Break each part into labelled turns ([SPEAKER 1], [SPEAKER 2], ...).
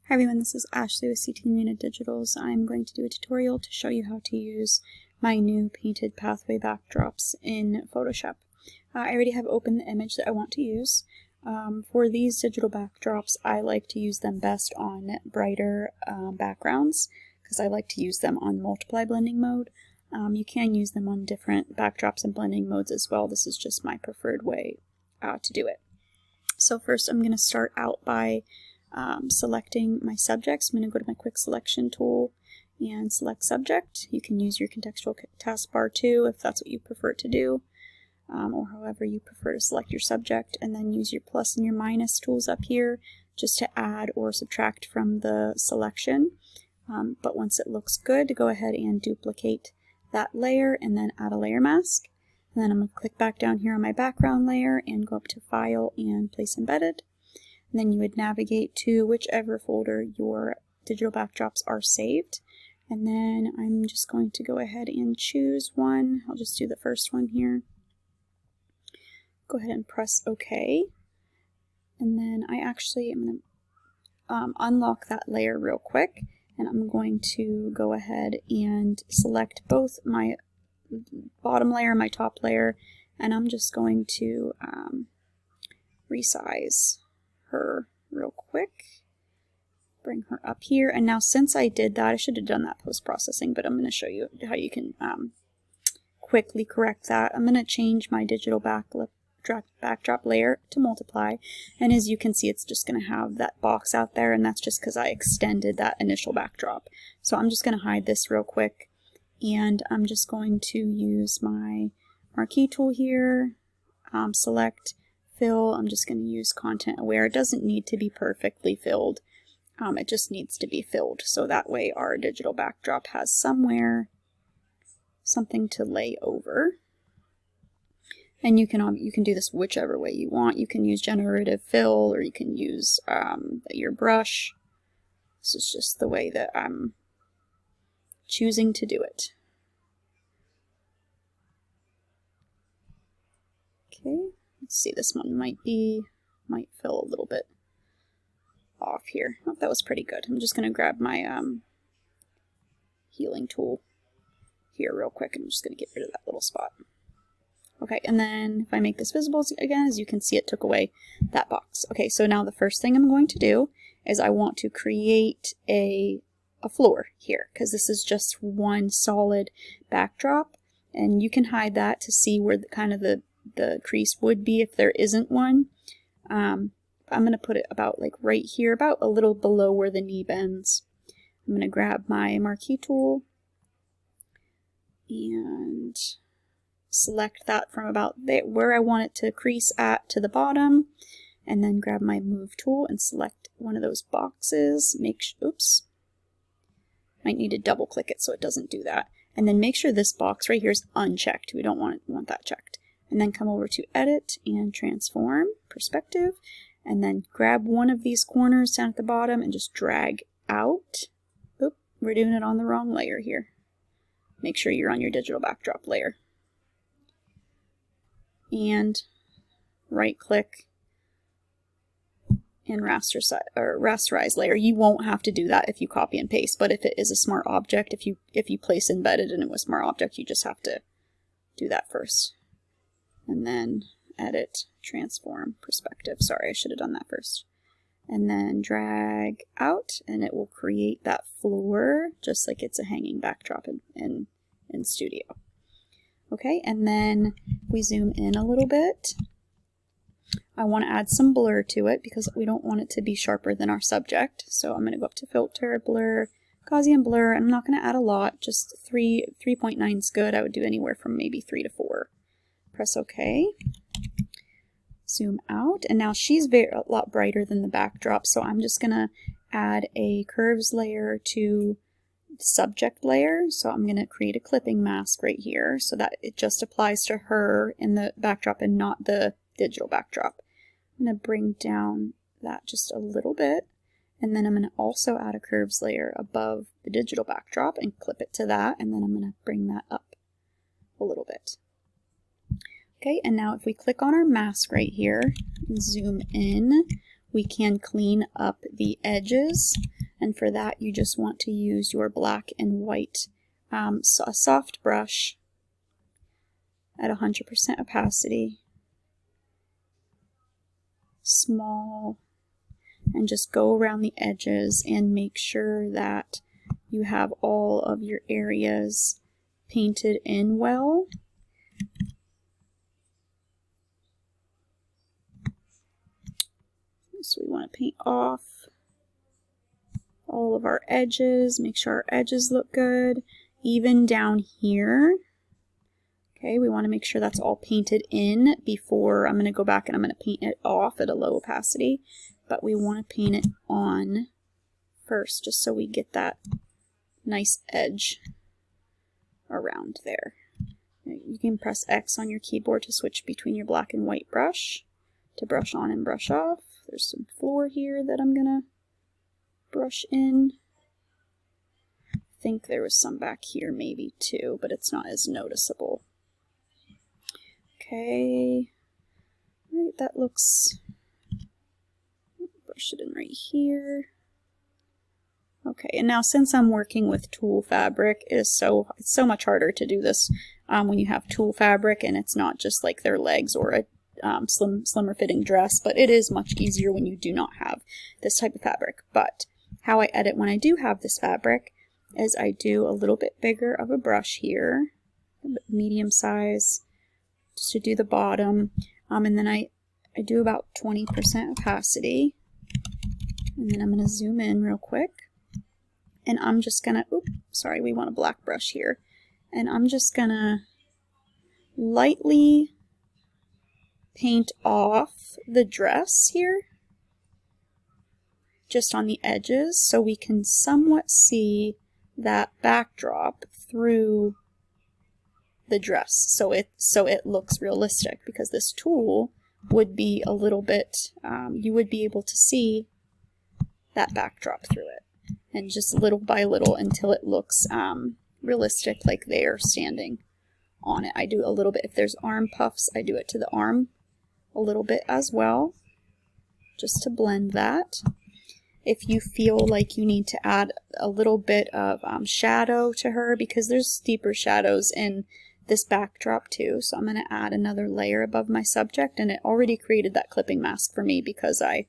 [SPEAKER 1] Hi everyone, this is Ashley with CT Unit Digitals. I'm going to do a tutorial to show you how to use my new painted pathway backdrops in Photoshop. I already have open the image that I want to use. For these digital backdrops, I like to use them best on brighter backgrounds because I like to use them on multiply blending mode. You can use them on different backdrops and blending modes as well. This is just my preferred way to do it. So first I'm going to start out by selecting my subjects. I'm going to go to my quick selection tool and select subject. You can use your contextual taskbar too if that's what you prefer to do, or however you prefer to select your subject, and then use your plus and your minus tools up here just to add or subtract from the selection. But once it looks good, go ahead and duplicate that layer and then add a layer mask. And then I'm going to click back down here on my background layer and go up to File and Place Embedded. And then you would navigate to whichever folder your digital backdrops are saved. And then I'm just going to go ahead and choose one. I'll just do the first one here. Go ahead and press OK. And then I'm going to unlock that layer real quick. And I'm going to go ahead and select both my bottom layer and my top layer. And I'm just going to resize her real quick, bring her up here, and now since I did that, I should have done that post-processing, but I'm going to show you how you can quickly correct that. I'm going to change my digital backdrop layer to multiply, and as you can see, it's just going to have that box out there, and that's just because I extended that initial backdrop. So I'm just going to hide this real quick, and I'm just going to use my marquee tool here, select fill. I'm just going to use content aware. It doesn't need to be perfectly filled. It just needs to be filled. So that way our digital backdrop has somewhere something to lay over. And you can do this whichever way you want. You can use generative fill, or you can use your brush. This is just the way that I'm choosing to do it. Okay. Let's see, this one might fill a little bit off here. Oh, that was pretty good. I'm just going to grab my healing tool here real quick, and I'm just going to get rid of that little spot. Okay, and then if I make this visible again, as you can see, it took away that box. Okay, so now the first thing I'm going to do is I want to create a floor here, because this is just one solid backdrop, and you can hide that to see where the crease would be if there isn't one. I'm going to put it about like right here, about a little below where the knee bends. I'm going to grab my marquee tool and select that from about there where I want it to crease at to the bottom, and then grab my move tool and select one of those boxes. Oops, might need to double click it so it doesn't do that, and then make sure this box right here is unchecked. We don't want that checked. And then come over to Edit and Transform, Perspective, and then grab one of these corners down at the bottom and just drag out. Oop, we're doing it on the wrong layer here. Make sure you're on your digital backdrop layer. And right-click and rasterize layer. You won't have to do that if you copy and paste, but if it is a smart object, if you place embedded and it was smart object, you just have to do that first. And then Edit, Transform, Perspective. Sorry, I should have done that first. And then drag out, and it will create that floor just like it's a hanging backdrop in Studio. Okay, and then we zoom in a little bit. I want to add some blur to it because we don't want it to be sharper than our subject. So I'm going to go up to Filter, Blur, Gaussian Blur. I'm not going to add a lot, just 3.9 is good. I would do anywhere from maybe 3 to 4. Press OK, zoom out, and now she's a lot brighter than the backdrop, so I'm just going to add a curves layer to the subject layer. So I'm going to create a clipping mask right here so that it just applies to her in the backdrop and not the digital backdrop. I'm going to bring down that just a little bit, and then I'm going to also add a curves layer above the digital backdrop and clip it to that, and then I'm going to bring that up a little bit. Okay, and now if we click on our mask right here and zoom in, we can clean up the edges And for that, you just want to use your black and white, so a soft brush at 100% opacity, small, and just go around the edges and make sure that you have all of your areas painted in well. So we want to paint off all of our edges, make sure our edges look good, even down here. Okay, we want to make sure that's all painted in before I'm going to go back and I'm going to paint it off at a low opacity, but we want to paint it on first just so we get that nice edge around there. You can press X on your keyboard to switch between your black and white brush to brush on and brush off. There's some floor here that I'm gonna brush in. I think there was some back here maybe too, but it's not as noticeable. Okay, all right, that looks, brush it in right here. Okay, and now since I'm working with tulle fabric, it's so much harder to do this when you have tulle fabric and it's not just like their legs or a slimmer fitting dress, but it is much easier when you do not have this type of fabric. But how I edit when I do have this fabric is I do a little bit bigger of a brush here, medium size, just to do the bottom, and then I do about 20% opacity, and then I'm going to zoom in real quick, and I'm just going to, oops, sorry, we want a black brush here, and I'm just going to lightly paint off the dress here, just on the edges, so we can somewhat see that backdrop through the dress, so it looks realistic, because this tulle would be a little bit, you would be able to see that backdrop through it, and just little by little until it looks realistic, like they are standing on it. I do a little bit, if there's arm puffs, I do it to the arm a little bit as well, just to blend that. If you feel like you need to add a little bit of shadow to her, because there's deeper shadows in this backdrop too, so I'm going to add another layer above my subject, and it already created that clipping mask for me because I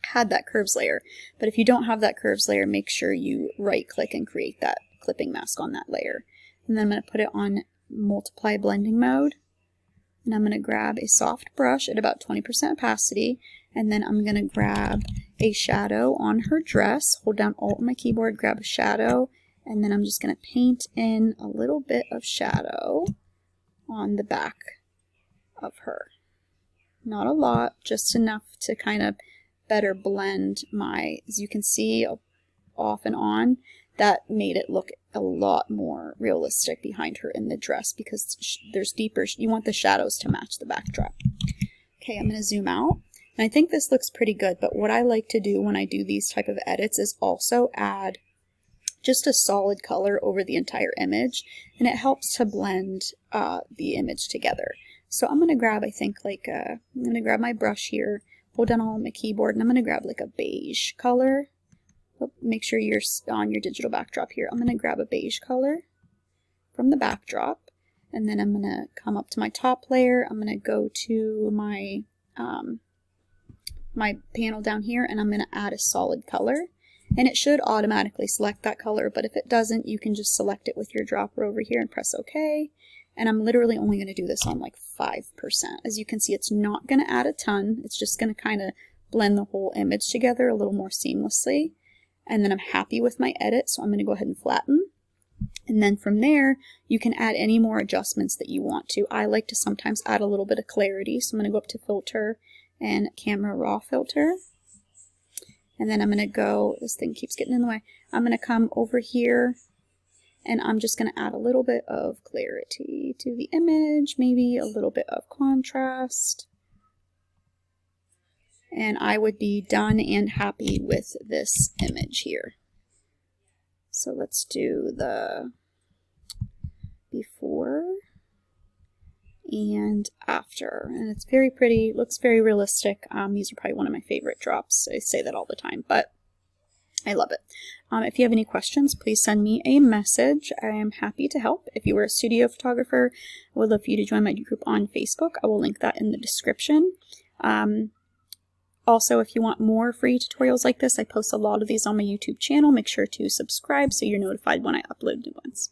[SPEAKER 1] had that curves layer. But if you don't have that curves layer, make sure you right click and create that clipping mask on that layer. And then I'm going to put it on multiply blending mode, and I'm going to grab a soft brush at about 20% opacity, and then I'm going to grab a shadow on her dress, hold down Alt on my keyboard, grab a shadow, and then I'm just going to paint in a little bit of shadow on the back of her. Not a lot, just enough to kind of better blend my, as you can see off and on, that made it look a lot more realistic behind her in the dress, because there's deeper, you want the shadows to match the backdrop. Okay, I'm going to zoom out, and I think this looks pretty good, but what I like to do when I do these type of edits is also add just a solid color over the entire image, and it helps to blend the image together. So I'm going to grab, I think, like I'm going to grab my brush here, hold down on my keyboard, and I'm going to grab like a beige color. Make sure you're on your digital backdrop here. I'm going to grab a beige color from the backdrop, and then I'm going to come up to my top layer. I'm going to go to my my panel down here, and I'm going to add a solid color, and it should automatically select that color, but if it doesn't, you can just select it with your dropper over here and press OK. And I'm literally only going to do this on like 5%. As you can see, it's not going to add a ton. It's just going to kind of blend the whole image together a little more seamlessly. And then I'm happy with my edit, so I'm going to go ahead and flatten. And then from there, you can add any more adjustments that you want to. I like to sometimes add a little bit of clarity, so I'm going to go up to Filter and Camera Raw Filter. And then I'm going to go, this thing keeps getting in the way, I'm going to come over here, and I'm just going to add a little bit of clarity to the image, maybe a little bit of contrast. And I would be done and happy with this image here. So let's do the before and after. And it's very pretty, looks very realistic. These are probably one of my favorite drops. I say that all the time, but I love it. If you have any questions, please send me a message. I am happy to help. If you are a studio photographer, I would love for you to join my group on Facebook. I will link that in the description. Also, if you want more free tutorials like this, I post a lot of these on my YouTube channel. Make sure to subscribe so you're notified when I upload new ones.